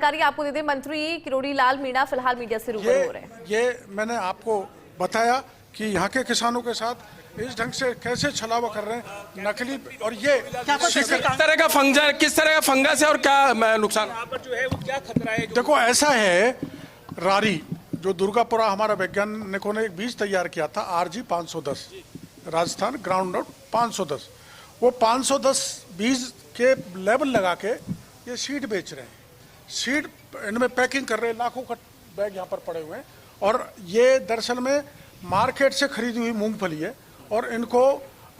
जानकारी आपको दे दें, मंत्री किरोड़ी लाल मीणा फिलहाल मीडिया से रूबरू हो रहे हैं। ये मैंने आपको बताया कि यहाँ के किसानों के साथ इस ढंग से कैसे छलावा कर रहे हैं नकली, और ये किस तरह का फंगस है और क्या नुकसान जो है वो क्या खतरा है? देखो ऐसा है, रारी जो दुर्गापुरा हमारा वैज्ञानिकों ने एक बीज तैयार किया था RG 510, राजस्थान ग्राउंड नट 510, वो 510 बीज के लेबल लगा के ये सीड बेच रहे हैं। सीड इनमें पैकिंग कर रहे हैं, लाखों का बैग यहाँ पर पड़े हुए हैं, और ये दरअसल में मार्केट से खरीदी हुई मूंगफली है और इनको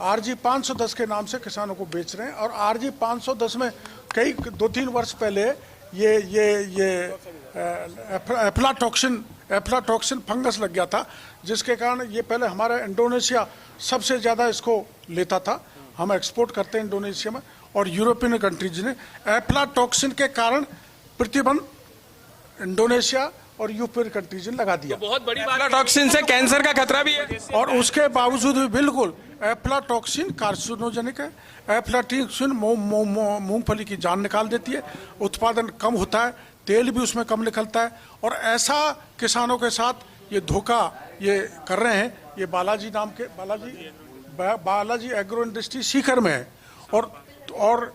RG 510 के नाम से किसानों को बेच रहे हैं। और RG 510 में कई 2-3 वर्ष पहले ये एफ्लाटॉक्सिन फंगस लग गया था, जिसके कारण ये पहले हमारा इंडोनेशिया सबसे ज़्यादा इसको लेता था, हम एक्सपोर्ट करते हैं इंडोनेशिया में, और यूरोपियन कंट्रीज ने एफ्लाटॉक्सिन के कारण प्रतिबंध इंडोनेशिया और यूरोपियन कंट्रीज ने लगा दिया। तो बहुत बड़ी बात, एफ्लाटॉक्सिन से कैंसर का खतरा भी है, और उसके बावजूद भी बिल्कुल एफ्लाटॉक्सिन कार्सिनोजेनिक है। एफ्लाटॉक्सिन मूंगफली की जान निकाल देती है, उत्पादन कम होता है, तेल भी उसमें कम निकलता है, और ऐसा किसानों के साथ ये धोखा ये कर रहे हैं। ये बालाजी नाम के बालाजी एग्रो इंडस्ट्री सीकर में है, और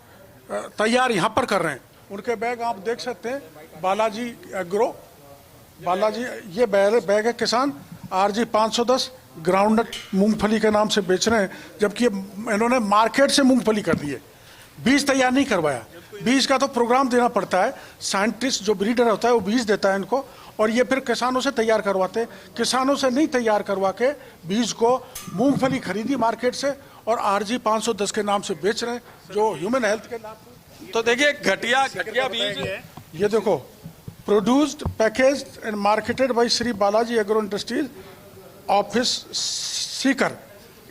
तैयार यहाँ पर कर रहे हैं। उनके बैग आप देख सकते हैं, बालाजी ये बैग है, किसान RG 510 ग्राउंडनट मूंगफली के नाम से बेच रहे हैं, जबकि इन्होंने मार्केट से मूंगफली कर दी है, बीज तैयार नहीं करवाया। बीज का तो प्रोग्राम देना पड़ता है, साइंटिस्ट जो ब्रीडर होता है वो बीज देता है इनको, और ये फिर किसानों से तैयार करवाते हैं। किसानों से नहीं तैयार करवा के बीज को मूंगफली खरीदी मार्केट से और RG 510 के नाम से बेच रहे हैं, जो ह्यूमन हेल्थ के नाम। तो देखिए घटिया बीज, ये देखो, produced packaged and marketed bye Shri Balaji agro industries office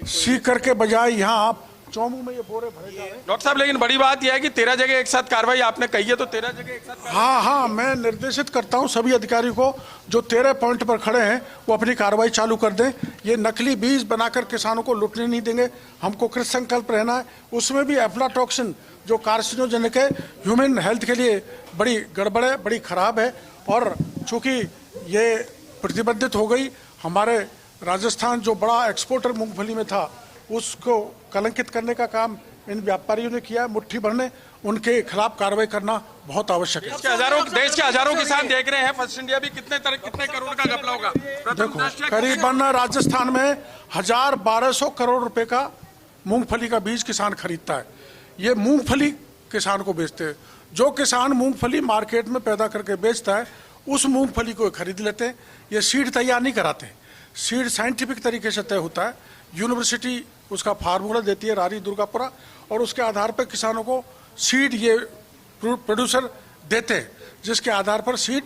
Sikar के बजाय यहाँ आप चौमू में ये बोरे भरे जा रहे हैं। डॉक्टर साहब, लेकिन बड़ी बात यह है कि 13 जगह एक साथ कार्रवाई आपने कही है, तो 13 जगह एक साथ। हाँ, मैं निर्देशित करता हूँ सभी अधिकारी को जो 13 पॉइंट पर खड़े हैं वो अपनी कार्रवाई चालू कर दें। ये नकली बीज बनाकर किसानों को लुटने नहीं देंगे, हमको कृत संकल्प रहना है। उसमें भी एफ्लाटॉक्सिन जो कार्सिनोजेनिक है, ह्यूमन हेल्थ के लिए बड़ी गड़बड़ है, बड़ी खराब है, और चूंकि ये प्रतिबंधित हो गई, हमारे राजस्थान जो बड़ा एक्सपोर्टर मूंगफली में था उसको कलंकित करने का काम इन व्यापारियों ने किया है। मुट्ठी भरने, उनके खिलाफ कार्रवाई करना बहुत आवश्यक है। देश के हजारों किसान देख रहे हैं, फर्स्ट इंडिया भी कितने करोड़ का घपला होगा। देखो, करीबन राजस्थान में 1200 करोड़ रुपए का मूंगफली का बीज किसान खरीदता है। ये मूंगफली किसान को बेचते हैं। जो किसान मूंगफली मार्केट में पैदा करके बेचता है उस मूंगफली को खरीद लेते हैं। ये सीड तैयार नहीं कराते, सीड साइंटिफिक तरीके से तय होता है, यूनिवर्सिटी उसका फार्मूला देती है, रारी दुर्गापुरा, और उसके आधार पर किसानों को सीड ये प्रोड्यूसर देते हैं, जिसके आधार पर सीड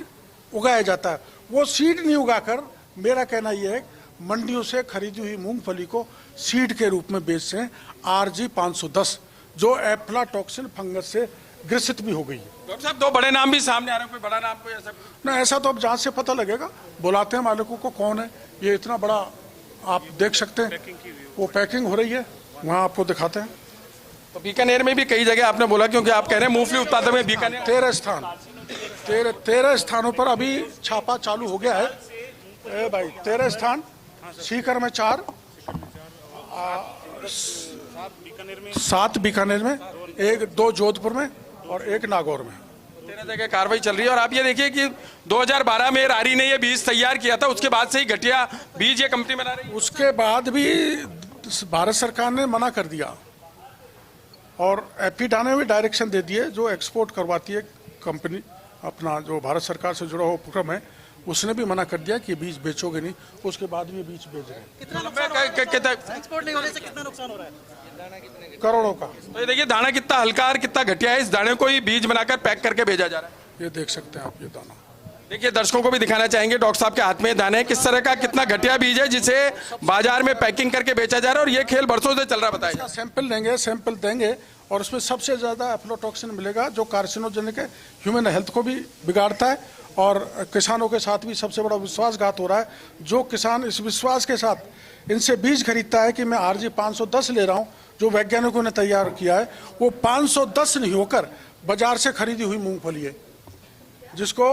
उगाया जाता है। वो सीड नहीं उगाकर, मेरा कहना यह है, मंडियों से खरीदी हुई मूंगफली को सीड के रूप में बेचते हैं RG 510, जो एफ्लाटॉक्सिन फंगस से ग्रसित भी हो गई है। डॉक्टर साहब, 2 बड़े नाम भी सामने आ रहे हैं, कोई बड़ा नाम कोई ऐसा? ना, ऐसा तो अब जांच से पता लगेगा, बुलाते हैं मालिकों को, कौन है ये इतना बड़ा, आप देख सकते हैं वो पैकिंग हो रही है, वहाँ आपको दिखाते हैं। तो बीकानेर में भी कई जगह आपने बोला, क्योंकि आप कह रहे हैं मूंगफली उत्पादन में बीकानेर 13 स्थानों पर अभी छापा चालू हो गया है। भाई 13 स्थान, सीकर में 4, 7 बीकानेर में, 2 जोधपुर में और 1 नागौर में। 13 जगह कार्रवाई चल रही है। और आप ये देखिए कि 2012 में रारी ने ये बीज तैयार किया था, उसके बाद से ही घटिया बीज ये कंपनी बना रही है। उसके बाद भी भारत सरकार ने मना कर दिया, और एपीडा ने भी डायरेक्शन दे दिए, जो एक्सपोर्ट करवाती है कंपनी, अपना जो भारत सरकार से जुड़ा हुआ उपक्रम है, उसने भी मना कर दिया कि बीज बेचोगे नहीं। उसके बाद भी बीज बेच रहे हैं। एक्सपोर्ट नहीं होने से कितना नुकसान हो रहा है? करोड़ों का। तो ये देखिए दाना कितना हल्का और कितना घटिया है, इस दाने को ही बीज बनाकर पैक करके भेजा जा रहा है। ये देख सकते हैं आप, ये दाना देखिए, दर्शकों को भी दिखाना चाहेंगे, डॉक्टर साहब के हाथ में दाने हैं, किस तरह का कितना घटिया बीज है जिसे बाजार में पैकिंग करके बेचा जा रहा है। और ये खेल बरसों से चल रहा है, बताइए। सैंपल देंगे और उसमें सबसे ज्यादा एफ्लाटॉक्सिन मिलेगा, जो कार्सिनोजेनिक है, ह्यूमन हेल्थ को भी बिगाड़ता है, और किसानों के साथ भी सबसे बड़ा विश्वासघात हो रहा है। जो किसान इस विश्वास के साथ इनसे बीज खरीदता है कि मैं RG 510 ले रहा हूं, जो वैज्ञानिकों ने तैयार किया है, वो 510 नहीं होकर बाजार से खरीदी हुई मूंगफली है। जिसको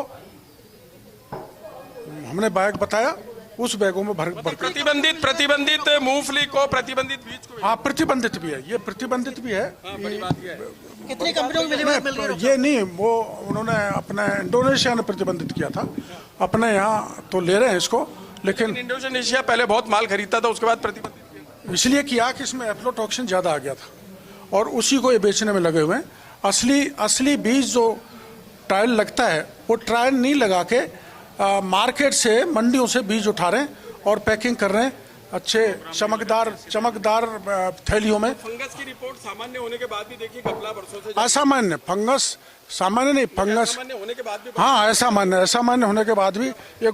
हमने बैग बताया, उस बैगों में भर भर प्रतिबंधित मूंगफली को, प्रतिबंधित बीज को। हाँ, प्रतिबंधित भी है, ये प्रतिबंधित भी है। कितनी कंपनियों को मिल रही है? ये नहीं, वो उन्होंने अपने इंडोनेशिया ने प्रतिबंधित किया था, अपने यहाँ तो ले रहे हैं इसको, लेकिन इंडोनेशिया पहले बहुत माल खरीदता था, उसके बाद प्रतिबंधित किया। इसलिए किया कि इसमें एफ्लोटॉक्सिन ज़्यादा आ गया था और उसी को ये बेचने में लगे हुए हैं। असली बीज जो ट्रायल लगता है, वो ट्रायल नहीं लगा के मार्केट से, मंडियों से बीज उठा रहे हैं और पैकिंग कर रहे हैं अच्छे चमकदार थैलियों में। फंगस की रिपोर्ट सामान्य होने के बाद भी देखिए घपला बरसों से असामान्य फंगस, सामान्य नहीं, फंगस सामान्य होने के बाद भी हाँ, असामान्य होने के बाद भी ये